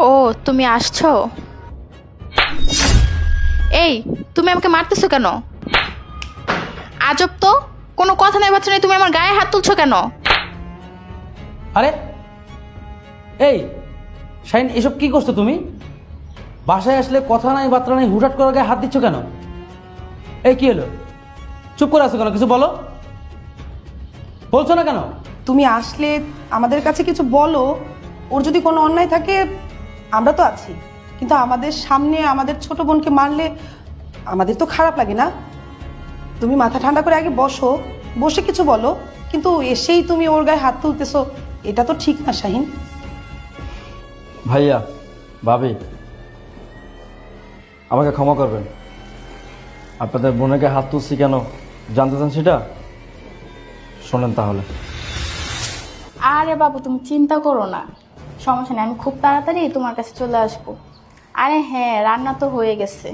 ও তুমি আসছো? এই তুমি আমাকে মারতেছো কেন? আজব তো, কোনো কথা নাই বাচ্চা নেই, তুমি আমার গায়ে হাত তুলছো কেন? আরে এই শাইন, এসব কি করছো তুমি? বাসায় আসলে কথা নাই বার্তা নাই, হুটহাট করে গায়ে হাত দিচ্ছ কেন? এই কি হলো? চুপ করে আছো কেন? কিছু বলো, বলছো না কেন? তুমি আসলে আমাদের কাছে কিছু বলো। ওর যদি কোনো অন্যায় থাকে আমরা তো আছি, কিন্তু আমাদের সামনে আমাদের ছোট বোনকে মারলে আমাদের তো খারাপ লাগে না? তুমি মাথা ঠান্ডা করে আগে বসো, বসে কিছু বলো, কিন্তু এসেই তুমি ওর গায়ে হাত তুলতেছো, এটা তো ঠিক না শাহিন। ভাইয়া, ভাবি, আমাকে ক্ষমা করবেন। আপনাদের বোনকে হাত তুলছি কেন জানতে চান সেটা? শোনেন তাহলে। আরে বাবু তুমি চিন্তা করো না, সমস্যা নেই, আমি খুব তাড়াতাড়ি তোমার কাছে চলে আসবো। আরে হ্যাঁ, রান্না তো হয়ে গেছে।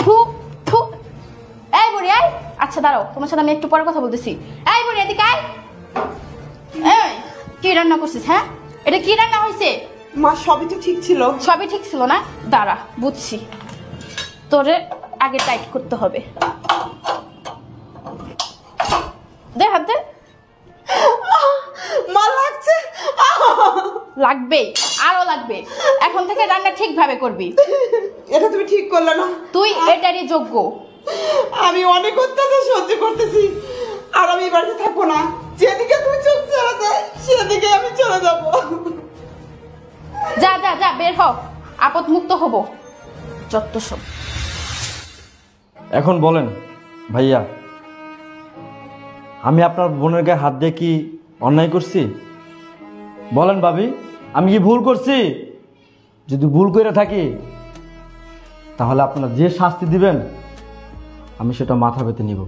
ফু, ফু। এই বুড়ি আয়, আচ্ছা দাঁড়াও, তোমার সাথে আমি একটু পরে কথা বলতেছি। এই বুড়ি এদিকে আয়। এই কি রান্না করছিস? হ্যাঁ, এটা কি রান্না হয়েছে? মা সবই তো ঠিক ছিল। সবই ঠিক ছিল না? দাঁড়া বুঝছি, তোরে আগে টাইট করতে হবে। দে হাত দে। মা লাগছে। লাগবে, আরো লাগবে। এখন থেকে রান্না ঠিকভাবে করবি। এটা তুমি ঠিক করলে না। তুই এটারই যোগ্য। আমি অনেক অত্যাচার সহ্য করতেছি, আর আমি বাড়িতে থাকবো না। যেদিকে তুমি চোখ চলে যায় সেদিকে আমি চলে যাব। যা যা যা, বের হ, আপদ মুক্ত হব। যত সব। এখন বলেন ভাইয়া, আমি আপনার বোনের গায়ে হাত দিয়ে কি অন্যায় করছি? বলেন ভাবি, আমি কি ভুল করছি? যদি ভুল করে থাকি তাহলে আপনারা যে শাস্তি দিবেন আমি সেটা মাথা পেতে নিব।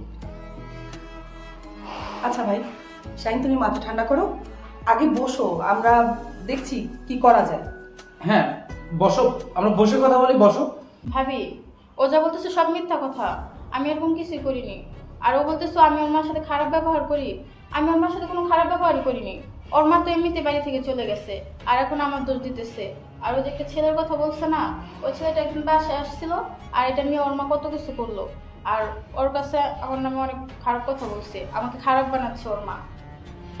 আচ্ছা ভাই শাহিন, তুমি মাথা ঠান্ডা করো, আগে বসো, আমরা দেখছি কি করা যায়। হ্যাঁ বসো, আমরা বসে কথা বলি, বসো। ভাবি, ও যা বলতেছে সব মিথ্যা কথা, আমি এরকম কিছুই করিনি। আর ও বলতেছো আমি ওর মার সাথে খারাপ ব্যবহার করি, আমি ওর মার সাথে কোনো খারাপ ব্যবহারই করিনি। ওর মা তো এমনিতে বাড়ি থেকে চলে গেছে, আর এখন আমার দোষ দিতেছে। আর ও যে একটা ছেলের কথা বলছে না, ওই ছেলেটা একদিন বাসায় আসছিল, আর এটা নিয়ে ওর মা কত কিছু করলো। আর ওর কাছে আমার নামে অনেক খারাপ কথা বলছে, আমাকে খারাপ বানাচ্ছে ওর মা।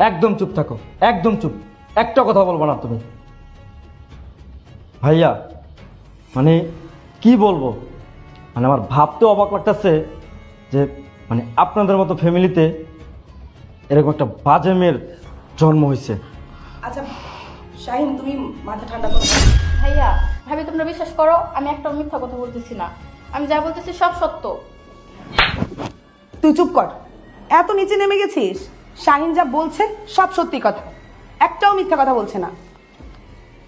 একদম চুপ থাকো, একদম চুপ, একটা কথা বলবো না তুমি। ভাইয়া মানে কি বলবো, মানে আমার ভাবতে অবাক লাগতেছে যে মানে আপনাদের মতো ফ্যামিলিতে এরকম একটা বাজে মেয়ের জন্ম হয়েছে। আচ্ছা শাহিন, তুমি মাথা ঠান্ডা করো। ভাইয়া ভাবি, তোমরা বিশ্বাস করো, আমি একটা মিথ্যা কথা বলতেছি না, আমি যা বলতেছি সব সত্য। তুই চুপ কর, এত নিচে নেমে গেছিস? শাহিন যা বলছে সব সত্যি কথা, একটাও মিথ্যা কথা বলছে না।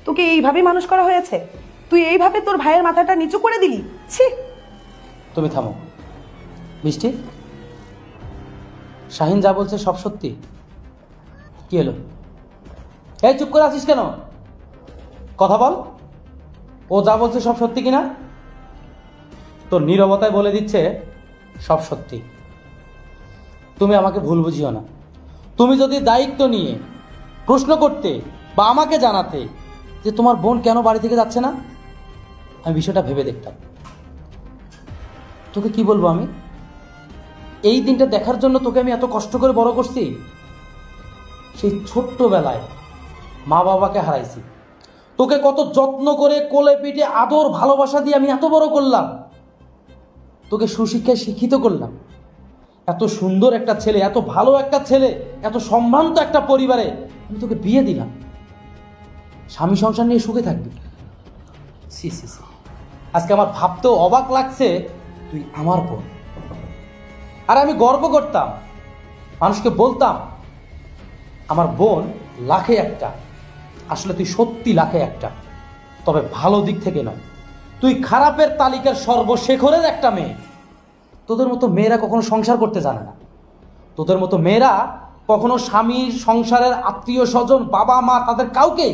তোকে এইভাবে মানুষ করা হয়েছে, তুই এইভাবে তোর ভাইয়ের মাথাটা নিচু করে দিলি? ছি। তুমি থামো মিষ্টি, শাহিন যা বলছে সব সত্যি? কি হলো? এই চুপ করে আছিস কেন? কথা বল, ও যা বলছে সব সত্যি কিনা? তোর নীরবতায় বলে দিচ্ছে সব সত্যি। তুমি আমাকে ভুল বুঝিও না। তুমি যদি দায়িত্ব নিয়ে প্রশ্ন করতে বা আমাকে জানাতে যে তোমার বোন কেন বাড়ি থেকে যাচ্ছে না, আমি বিষয়টা ভেবে দেখতাম। তোকে কি বলবো আমি? এই দিনটা দেখার জন্য তোকে আমি এত কষ্ট করে বড় করছি। সেই ছোট্টবেলায় মা বাবাকে হারাইছি, তোকে কত যত্ন করে কোলে পিঠে আদর ভালোবাসা দিয়ে আমি এত বড় করলাম, তোকে সুশিক্ষায় শিক্ষিত করলাম। এত সুন্দর একটা ছেলে, এত ভালো একটা ছেলে, এত সম্ভ্রান্ত একটা পরিবারে আমি তোকে বিয়ে দিলাম, স্বামী সংসার নিয়ে সুখে থাকবি। সি সি সি, আজকে আমার ভাবতেও অবাক লাগছে তুই আমার বোন। আর আমি গর্ব করতাম, মানুষকে বলতাম আমার বোন লাখে একটা। আসলে তুই সত্যি লাখে একটা, তবে ভালো দিক থেকে নয়। তুই খারাপের তালিকার সর্বশেখরের একটা মেয়ে। তোদের মতো মেয়েরা কখনো সংসার করতে জানে না। তোদের মতো মেয়েরা কখনো স্বামীর সংসারের আত্মীয় স্বজন বাবা মা তাদের কাউকে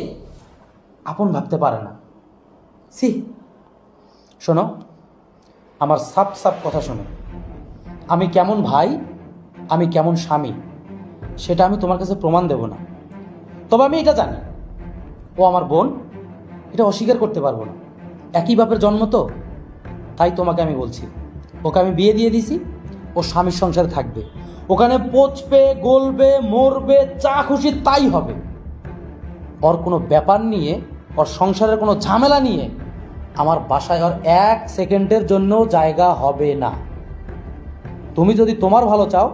আপন ভাবতে পারে না। সি, শোনো, আমার সাপ সাপ কথা শোনো। আমি কেমন ভাই, আমি কেমন স্বামী, সেটা আমি তোমার কাছে প্রমাণ দেব না। তবে আমি এটা জানি, ও আমার বোন, এটা অস্বীকার করতে পারবো না। একই বাপের জন্ম তো, তাই তোমাকে আমি বলছি, ওকে আমি বিয়ে দিয়ে দিছি, ও স্বামীর সংসারে থাকবে, ওখানে পচবে, গলবে, মরবে, যা খুশি তাই হবে। ওর কোনো ব্যাপার নিয়ে, ওর সংসারের কোনো ঝামেলা নিয়ে আমার বাসায় ওর 1 সেকেন্ডের জন্য জায়গা হবে না। তুমি যদি তোমার ভালো চাও,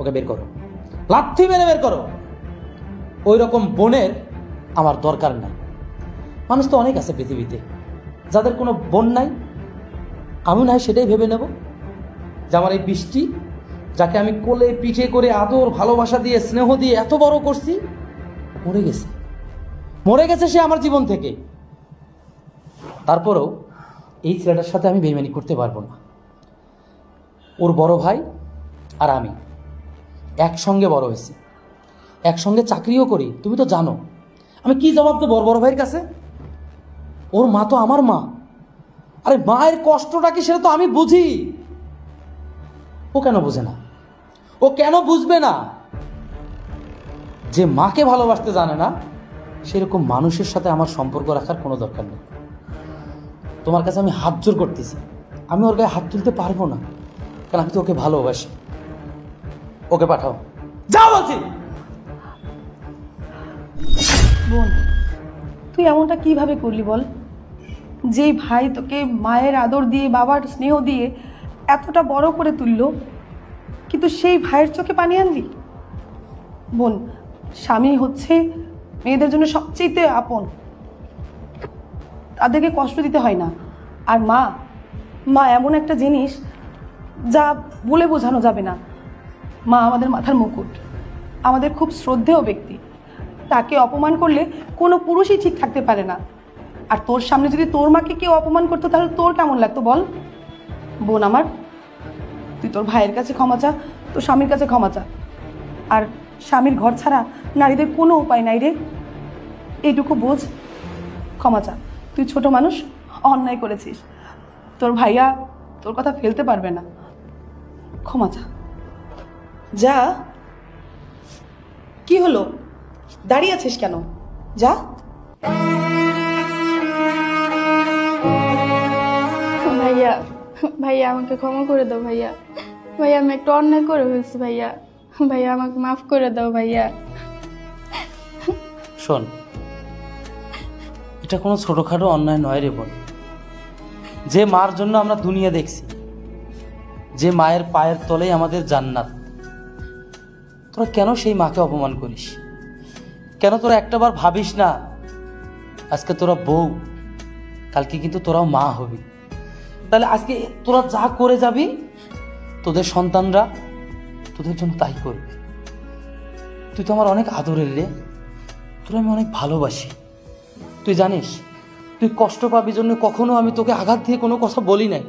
ওকে বের করো, লাথি মেরে বের করো। ওই রকম বোনের আমার দরকার নাই। মানুষ তো অনেক আছে পৃথিবীতে যাদের কোনো বোন নাই, আমি নাই সেটাই ভেবে নেব যে আমার এই বৃষ্টি, যাকে আমি কোলে পিঠে করে আদর ভালোবাসা দিয়ে স্নেহ দিয়ে এত বড় করছি, মরে গেছে, মরে গেছে সে আমার জীবন থেকে। তারপরেও এই ছেলেটার সাথে আমি বেইমানি করতে পারবো না। ওর বড় ভাই আর আমি একসঙ্গে বড় হয়েছি, একসঙ্গে চাকরিও করি। তুমি তো জানো আমি কি জবাব দেবো ওর বড় ভাইয়ের কাছে? ওর মা তো আমার মা। আরে মায়ের কষ্টটা কি সেটা তো আমি বুঝি। ও কেন বুঝে না? ও কেন বুঝবে না? যে মাকে ভালোবাসতে জানে না, সেরকম মানুষের সাথে আমার সম্পর্ক রাখার কোনো দরকার নেই। তোমার কাছে আমি হাত জোর করতেছি, আমি ওর গায়ে হাত তুলতে পারবো না, কারণ আমি তো ওকে ভালোবাসি। ওকে পাঠাও, যা বলছি। বোন, তুই এমনটা কিভাবে করলি বল? যেই ভাই তোকে মায়ের আদর দিয়ে, বাবার স্নেহ দিয়ে এতটা বড় করে তুললো, কিন্তু সেই ভাইয়ের চোখে পানি আনলি? বোন, স্বামী হচ্ছে মেয়েদের জন্য সবচেয়ে আপন, তাদেরকে কষ্ট দিতে হয় না। আর মা, মা এমন একটা জিনিস যা বলে বোঝানো যাবে না। মা আমাদের মাথার মুকুট, আমাদের খুব শ্রদ্ধেয় ব্যক্তি। তাকে অপমান করলে কোনো পুরুষই ঠিক থাকতে পারে না। আর তোর সামনে যদি তোর মাকে কেউ অপমান করতো, তাহলে তোর কেমন লাগতো বল? বোন আমার, তুই তোর ভাইয়ের কাছে ক্ষমা চা, তোর স্বামীর কাছে ক্ষমা চা। আর স্বামীর ঘর ছাড়া নারীদের কোনো উপায় নাই রে, এইটুকু বোঝ। ক্ষমা চা, তুই ছোট মানুষ, অন্যায় করেছিস, তোর ভাইয়া তোর কথা ফেলতে পারবে না। ক্ষমা চা, যা। কি হলো, দাঁড়িয়ে আছিস কেন? যা। ভাইয়া, ভাইয়া আমাকে ক্ষমা করে দাও ভাইয়া। ভাইয়া আমি একটু অন্যায় করে ফেলছি ভাইয়া। ভাইয়া আমাকে মাফ করে দাও ভাইয়া। শোন, এটা কোনো ছোটখাটো অন্যায় নয় রে বোন। যে মার জন্য আমরা দুনিয়া দেখছি, যে মায়ের পায়ের তলেই আমাদের জান্নাত, তোরা কেন সেই মাকে অপমান করিস? কেন তোরা একটাবার ভাবিস না আজকে তোরা বউ, কালকে কিন্তু তোরাও মা হবি। তাহলে আজকে তোরা যা করে যাবি, তোদের সন্তানরা তোদের জন্য তাই করবে। তুই তো আমার অনেক আদরের রে, তোরা আমি অনেক ভালোবাসি। তুই জানিস তুই কষ্ট পাবি জন্য কখনো আমি তোকে আঘাত দিয়ে কোনো কথা বলি নাই।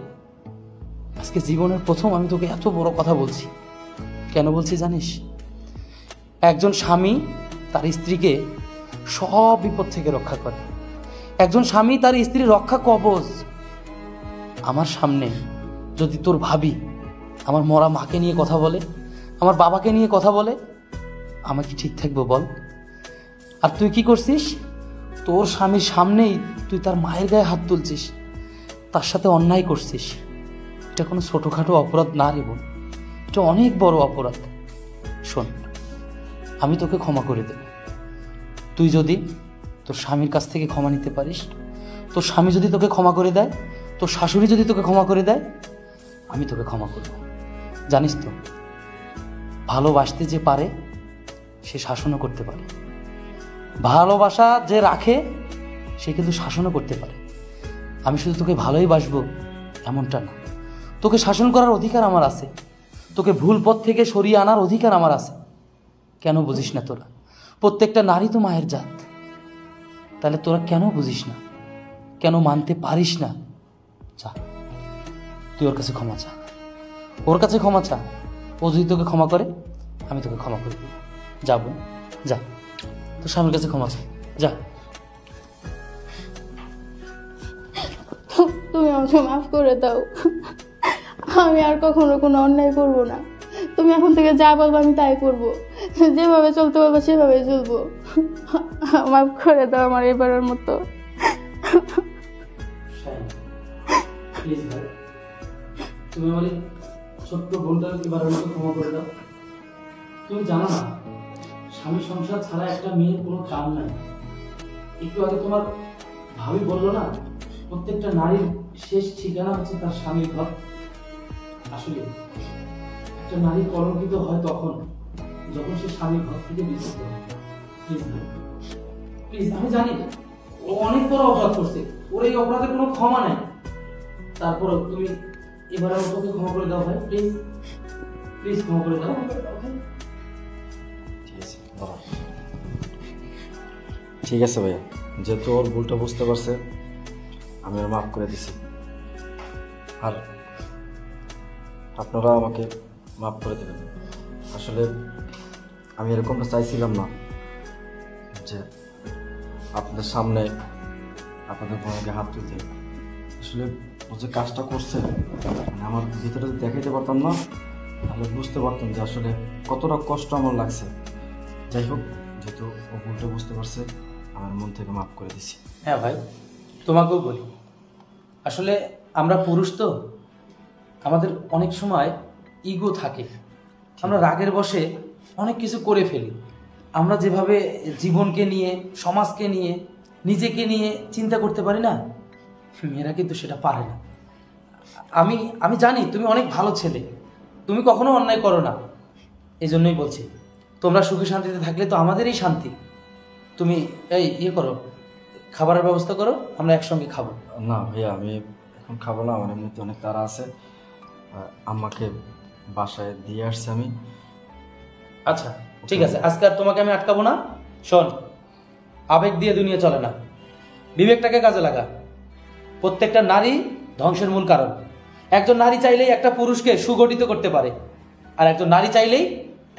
আজকে জীবনের প্রথম আমি তোকে এত বড় কথা বলছি। কেন বলছি জানিস? একজন স্বামী তার স্ত্রীকে সব বিপদ থেকে রক্ষা করে। একজন স্বামী তার স্ত্রীর রক্ষা কবচ। আমার সামনে যদি তোর ভাবি আমার মরা মাকে নিয়ে কথা বলে, আমার বাবাকে নিয়ে কথা বলে, আমার কি ঠিক থাকবো বল? আর তুই কি করছিস? তোর স্বামীর সামনেই তুই তার মায়ের গায়ে হাত তুলছিস, তার সাথে অন্যায় করছিস। এটা কোনো ছোটোখাটো অপরাধ না রে বোন, এটা অনেক বড় অপরাধ। শোন, আমি তোকে ক্ষমা করে দেব। তুই যদি তোর স্বামীর কাছ থেকে ক্ষমা নিতে পারিস, তোর স্বামী যদি তোকে ক্ষমা করে দেয়, তোর শাশুড়ি যদি তোকে ক্ষমা করে দেয়, আমি তোকে ক্ষমা করব। জানিস তো, ভালোবাসতে যে পারে সে শাসনও করতে পারে। ভালোবাসা যে রাখে সে কিন্তু শাসনও করতে পারে। আমি শুধু তোকে ভালোই বাসবো এমনটা না, তোকে শাসন করার অধিকার আমার আছে, তোকে ভুল পথ থেকে সরিয়ে আনার অধিকার আমার আছে। কেন বুঝিস না তোরা? প্রত্যেকটা নারী তো মায়ের জাত। তাহলে তোরা কেন বুঝিস না? কেন মানতে পারিস না? যা, তুই ওর কাছে ক্ষমা চা, ওর কাছে ক্ষমা চা। ও যদি তোকে ক্ষমা করে, আমি তোকে ক্ষমা করে দিই। যা বোন, যা, তোর স্বামীর কাছে ক্ষমা চা, যা। তুমি আমাকে মাফ করে দাও। আমি আর কখনো কোনো অন্যায় করবো না। তুমি এখন থেকে যা বলবো আমি তাই করবো, যেভাবে চলতে বলবো সেভাবে চলবো। মাফ করে দাও আমার এবারের মতো। প্লিজ ভাই, তুমি আমার এই ছোট্ট বোনটাকে এবারের মতো ক্ষমা করে দাও। তুমি জানো না, স্বামী সংসার ছাড়া একটা মেয়ের কোনো কাম নাই। একটু আগে তোমার ভাবি বললো না, প্রত্যেকটা নারীর শেষ ঠিকানা হচ্ছে তার স্বামীর ঘর। আসলে একটা নারী কলঙ্কিত হয় তখন যখন সে স্বামীর ঘর থেকে বিচ্ছিন্ন হয়। প্লিজ প্লিজ, আমি জানি ও অনেক বড় অপরাধ করছে, ওর এই অপরাধের কোনো ক্ষমা নাই। তারপরও তুমি এবার ওকে ক্ষমা করে দাও ভাই, প্লিজ প্লিজ ক্ষমা করে দাও। ঠিক আছে ভাইয়া, যেহেতু ওর ভুলটা বুঝতে পারছে আমি ওর মাফ করে দিছি। আর আপনারা আমাকে মাফ করে দেবেন। আসলে আমি এরকমটা চাইছিলাম না যে আপনাদের সামনে আপনাদের বোনকে হাত তুলতে। আসলে ও যে কাজটা করছে মানে আমার ভিতরে যদি দেখাইতে পারতাম না তাহলে বুঝতে পারতাম যে আসলে কতটা কষ্ট আমার লাগছে। যাই হোক, যেহেতু ও ভুলটা বুঝতে পারছে আমার মন থেকে মাফ করে দিছি। হ্যাঁ ভাই, তোমাকেও বলি, আসলে আমরা পুরুষ তো, আমাদের অনেক সময় ইগো থাকে, আমরা রাগের বশে অনেক কিছু করে ফেলি। আমরা যেভাবে জীবনকে নিয়ে, সমাজকে নিয়ে, নিজেকে নিয়ে চিন্তা করতে পারি না, মেয়েরা কিন্তু সেটা পারে না। আমি জানি তুমি অনেক ভালো ছেলে, তুমি কখনো অন্যায় করো না, এই জন্যই বলছি তোমরা সুখে শান্তিতে থাকলে তো আমাদেরই শান্তি। তুমি ইয়ে করো, খাবারের ব্যবস্থা করো, আমরা একসঙ্গে খাবো। না ভাইয়া, আমি এখন খাবো না, আমার এমনিতে অনেক তাড়া আছে। আম্মাকে বাসায় দিয়ে আসছি আমি। আচ্ছা ঠিক আছে, আজকে আর তোমাকে আমি আটকাবো না। শোন, আবেগ দিয়ে দুনিয়া চলে না, বিবেকটাকে কাজে লাগা। প্রত্যেকটা নারী ধ্বংসের মূল কারণ। একজন নারী চাইলেই একটা পুরুষকে সুগঠিত করতে পারে, আর একজন নারী চাইলেই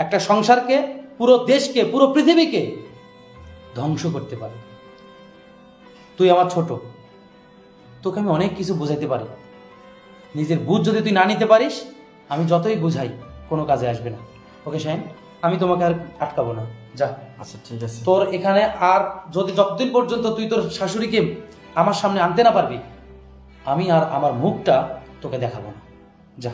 একটা সংসারকে, পুরো দেশকে, পুরো পৃথিবীকে ধ্বংস করতে পারে। তুই আমার ছোট, তোকে আমি অনেক কিছু বোঝাইতে পারি। নিজের বুঝ যদি তুই না নিতে পারিস, আমি যতই বুঝাই কোনো কাজে আসবে না। ওকে শাহিন, আমি তোমাকে আর আটকাবো না, যা। আচ্ছা ঠিক আছে। তোর এখানে আর যদি যতদিন পর্যন্ত তুই তোর শাশুড়িকে আমার সামনে আনতে না পারবি, আমি আর আমার মুখটা তোকে দেখাবো না, যা।